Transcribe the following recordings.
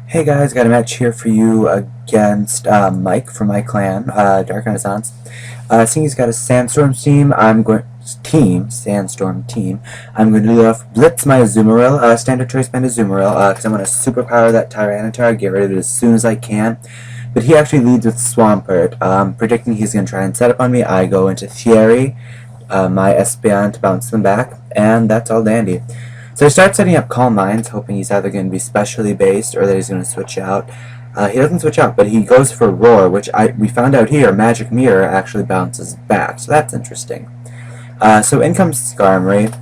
Hey guys, got a match here for you against Mike from my clan, Dark Renaissance. Seeing he's got a Sandstorm team. I'm going to blitz my Azumarill, standard choice band Azumarill, because I'm going to superpower that Tyranitar, get rid of it as soon as I can. But he actually leads with Swampert, predicting he's going to try and set up on me. I go into Thierry, my Espeon to bounce them back, and that's all dandy. So I start setting up Calm Minds, hoping he's either going to be specially based or that he's going to switch out. He doesn't switch out, but he goes for Roar, which we found out here, Magic Mirror actually bounces back, so that's interesting. So in comes Skarmory.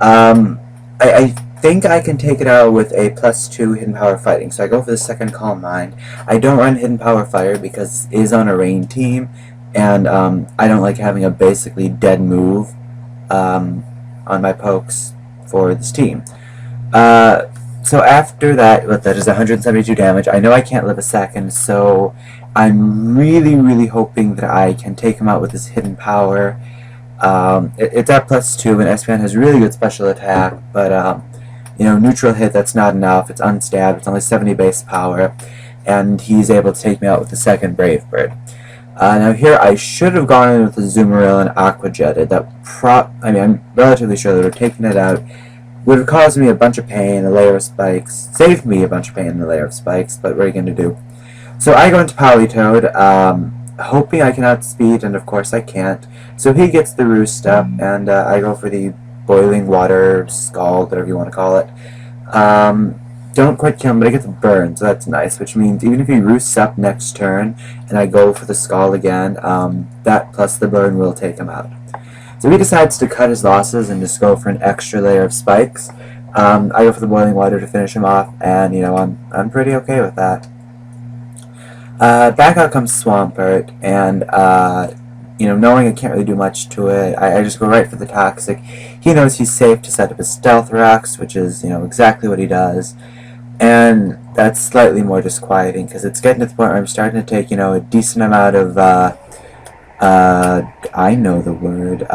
I think I can take it out with a +2 Hidden Power Fighting, so I go for the second Calm Mind. I don't run Hidden Power Fire because it is on a rain team, and I don't like having a basically dead move on my pokes for this team. So after that, that is 172 damage. I know I can't live a second, so I'm really hoping that I can take him out with this hidden power. It's at +2, and Espeon has really good special attack, but you know, neutral hit, that's not enough. It's unstabbed, it's only 70 base power, and he's able to take me out with the second Brave Bird. Now here I should have gone in with the Azumarill and Aqua Jetted. I'm relatively sure that taking it out would have caused me a bunch of pain, a layer of spikes, saved me a bunch of pain and a layer of spikes, but what are you going to do? So I go into Politoed, hoping I can outspeed, and of course I can't. So he gets the Roost up, and I go for the Boiling Water, Scald, whatever you want to call it. Don't quite kill him, but I get the burn, so that's nice, which means even if he roosts up next turn, and I go for the Scald again, that plus the burn will take him out. So he decides to cut his losses and just go for an extra layer of spikes. I go for the Boiling Water to finish him off, and, you know, I'm pretty okay with that. Back out comes Swampert, and, you know, knowing I can't really do much to it, I just go right for the Toxic. He knows he's safe to set up his Stealth Rocks, which is, you know, exactly what he does. And that's slightly more disquieting, because it's getting to the point where I'm starting to take, you know, a decent amount of, I know the word,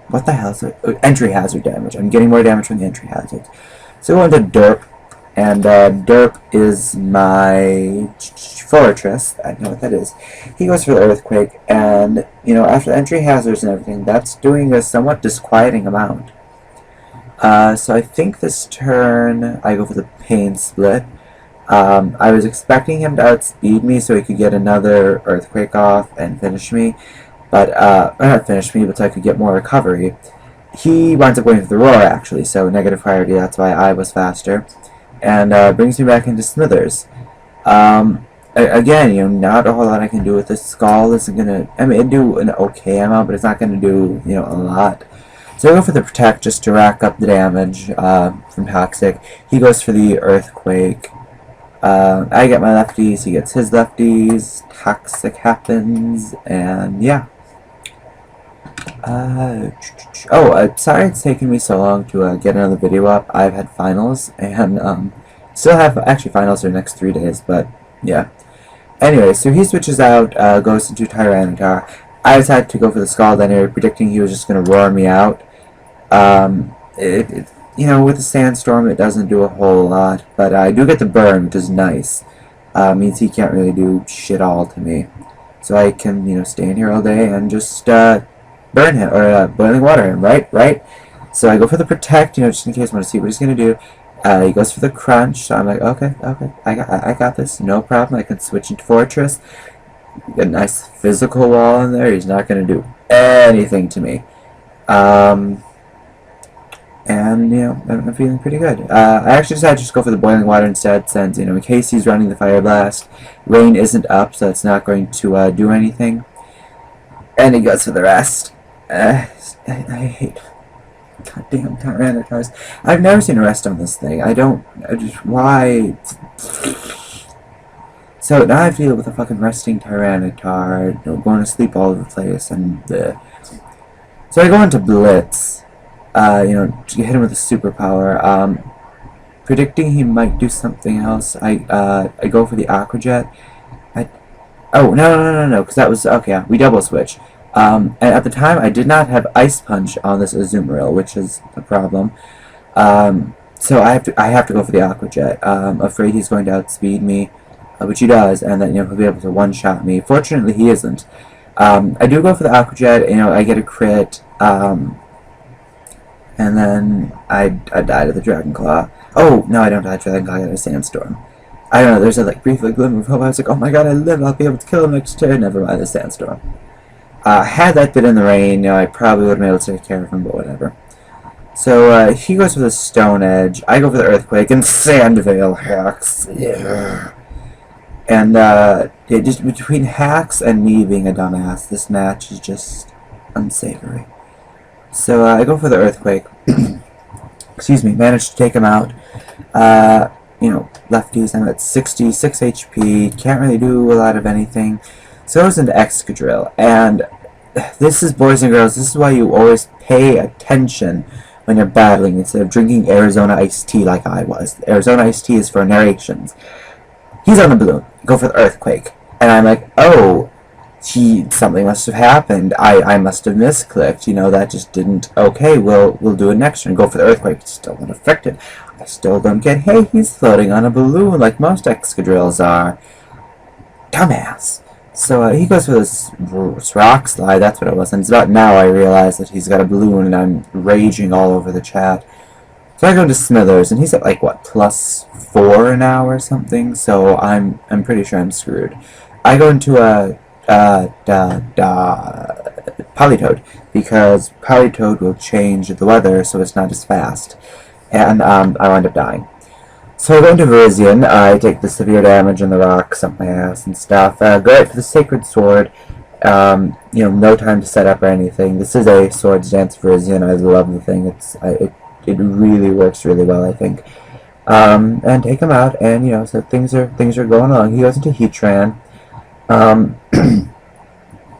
what the hell is it? Entry hazard damage. I'm getting more damage from the entry hazards. So I go into Derp, and Derp is my Fortress. I know what that is. He goes for the Earthquake, and, you know, after the entry hazards and everything, that's doing a somewhat disquieting amount. So I think this turn I go for the Pain Split. I was expecting him to outspeed me so he could get another Earthquake off and finish me, but, not finish me, but so I could get more recovery. He winds up going for the Roar, actually, so negative priority, that's why I was faster, and brings me back into Smithers. Again, you know, not a whole lot I can do with this. Scald isn't gonna, I mean, it'd do an okay amount, but it's not gonna do, you know, a lot. So I go for the Protect just to rack up the damage from Toxic. He goes for the Earthquake. I get my lefties, he gets his lefties, Toxic happens, and yeah. Sorry it's taken me so long to get another video up. I've had finals, and still have, actually finals are the next 3 days, but yeah. Anyway, so he switches out, goes into Tyranitar. I decided to go for the Scald anyway, predicting he was just going to roar me out. You know, with the Sandstorm, it doesn't do a whole lot, but I do get the burn, which is nice. Means he can't really do shit all to me. So I can, you know, stay in here all day and just, burn him, or, Boiling Water him, right? So I go for the Protect, you know, just in case I want to see what he's gonna do. He goes for the Crunch, so I'm like, okay, I got this, no problem. I can switch into Fortress. Get a nice physical wall in there. He's not gonna do anything to me. And, you know, I'm feeling pretty good. I actually decided to just go for the Boiling Water instead, since, you know, in case he's running the Fire Blast, rain isn't up, so it's not going to do anything. And he goes for the rest. I hate goddamn Tyranitars. I've never seen a rest on this thing. Why? So now I feel with a fucking resting Tyranitar, you know, going to sleep all over the place, and so I go into Blitz. You know, to hit him with a superpower. Predicting he might do something else, I go for the Aqua Jet. Oh, no, because that was, okay, yeah, we double switch. And at the time, I did not have Ice Punch on this Azumarill, which is a problem. So I have to go for the Aqua Jet. Afraid he's going to outspeed me, which he does, and then he'll be able to one-shot me. Fortunately, he isn't. I do go for the Aqua Jet. I get a crit, and then I die to the Dragon Claw. Oh no, I don't die to the Dragon Claw. I get a Sandstorm. I don't know. There's a brief glimmer of hope. I was like, oh my god, I live. I'll be able to kill him next turn. Never mind the Sandstorm. Had that been in the rain, I probably would have been able to take care of him, but whatever. So he goes for the Stone Edge. I go for the Earthquake and Sandvale hacks. Yeah. And just between hacks and me being a dumbass, this match is just unsavory. So I go for the Earthquake. Excuse me. Managed to take him out. Lefties. I'm at 66 HP. Can't really do a lot of anything. So I goes into Excadrill, and this is, boys and girls, this is why you always pay attention when you're battling instead of drinking Arizona iced tea like I was. Arizona iced tea is for narrations. He's on the balloon. Go for the Earthquake. And I'm like, oh, something must have happened. I must have misclicked. That just didn't. Okay, we'll do it next turn. Go for the Earthquake. It's still not affected. I still don't get, hey, he's floating on a balloon like most Excadrills are. Dumbass. So he goes for this rock slide, that's what it was, and it's about now I realize that he's got a balloon and I'm raging all over the chat. So I go to Smithers, and he's at +4 now or something, so I'm pretty sure I'm screwed. I go into a Politoed, because Politoed will change the weather so it's not as fast, and I wind up dying. So I go into Verizion, I take the severe damage on the rocks up my ass and stuff. Go right for the Sacred Sword. No time to set up or anything. This is a Swords Dance Verizion. I love the thing. It really works really well, I think. And take him out, and so things are going along. He goes into Heatran.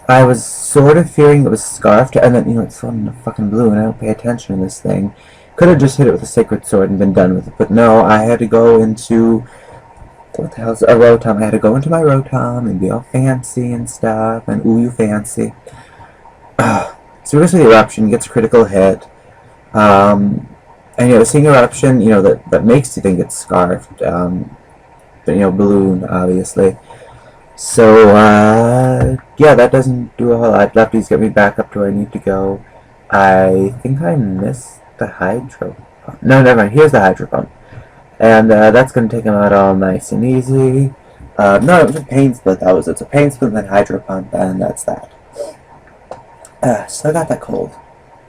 I was sort of fearing it was Scarfed, and then it's on the fucking blue, and I don't pay attention to this thing. Could have just hit it with a Sacred Sword and been done with it, but no, I had to go into, what the hell's a Rotom? I had to go into my Rotom and be all fancy and stuff, and ooh, you fancy. So he goes for the Eruption, gets a critical hit, and seeing Eruption, that makes you think it's Scarfed, but Balloon, obviously. So, yeah, that doesn't do a whole lot. Lefties get me back up to where I need to go. I think I missed the Hydro Pump. No, never mind. Here's the Hydro Pump. And that's going to take him out all nice and easy. No, it was a Pain Split. It's a Pain Split and then Hydro Pump, and that's that. Still got that cold.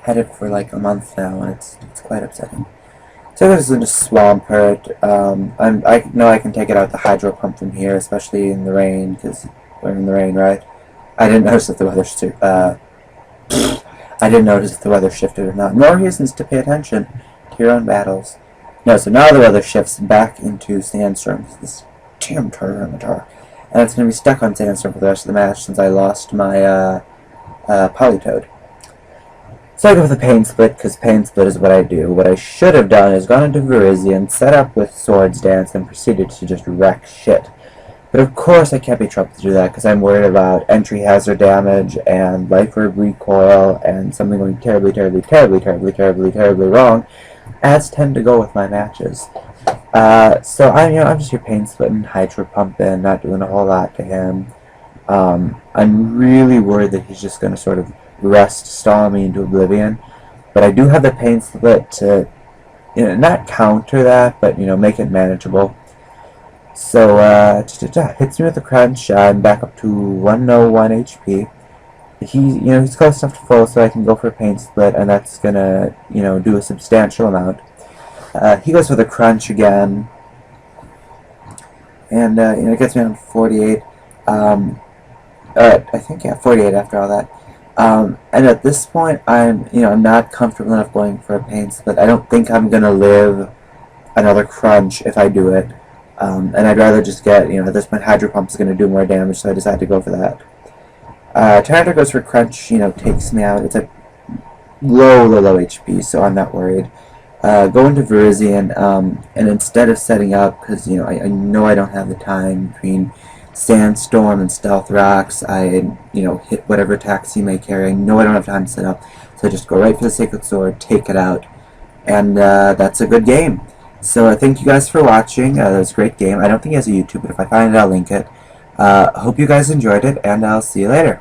Had it for a month now, and it's quite upsetting. So this is into Swampert. I know I can take it out the Hydro Pump from here, especially in the rain, because we're in the rain, right? I didn't notice if the weather I didn't notice if the weather shifted or not. More reasons to pay attention to your own battles. No, so now the weather shifts back into Sandstorm. This damn Tyranitar. And it's going to be stuck on Sandstorm for the rest of the match since I lost my Politoed. So I go for the Pain Split, because Pain Split is what I do. What I should have done is gone into Verizion, set up with Swords Dance, and proceeded to just wreck shit. But of course I can't be trusted to do that, because I'm worried about entry hazard damage, and Life Orb recoil, and something going terribly, terribly, terribly, terribly, terribly, terribly wrong, as tend to go with my matches. So I'm just here Pain Splitting, Hydro Pumping, not doing a whole lot to him. I'm really worried that he's just going to sort of stall me into oblivion, but I do have the Pain Split to, not counter that, but, make it manageable. So, hits me with a crunch, I'm back up to 101 HP. He's close enough to full, so I can go for a Pain Split, and that's gonna, do a substantial amount. He goes for the crunch again, and, it gets me on 48. I think, 48 after all that. And at this point, I'm not comfortable enough going for a Pain Split. I don't think I'm gonna live another crunch if I do it. And I'd rather just get, at this point, Hydro Pump is gonna do more damage, so I decided to go for that. Tyranitar goes for crunch, takes me out. It's at low HP, so I'm not worried. Go into Verizion, and instead of setting up, because, I know I don't have the time between Sandstorm and Stealth Rocks, I, hit whatever attacks he may carry. I know I don't have time to set up, so I just go right for the Sacred Sword, take it out, and that's a good game. So thank you guys for watching. That was a great game. I don't think he has a YouTube, but if I find it, I'll link it. Hope you guys enjoyed it, and I'll see you later.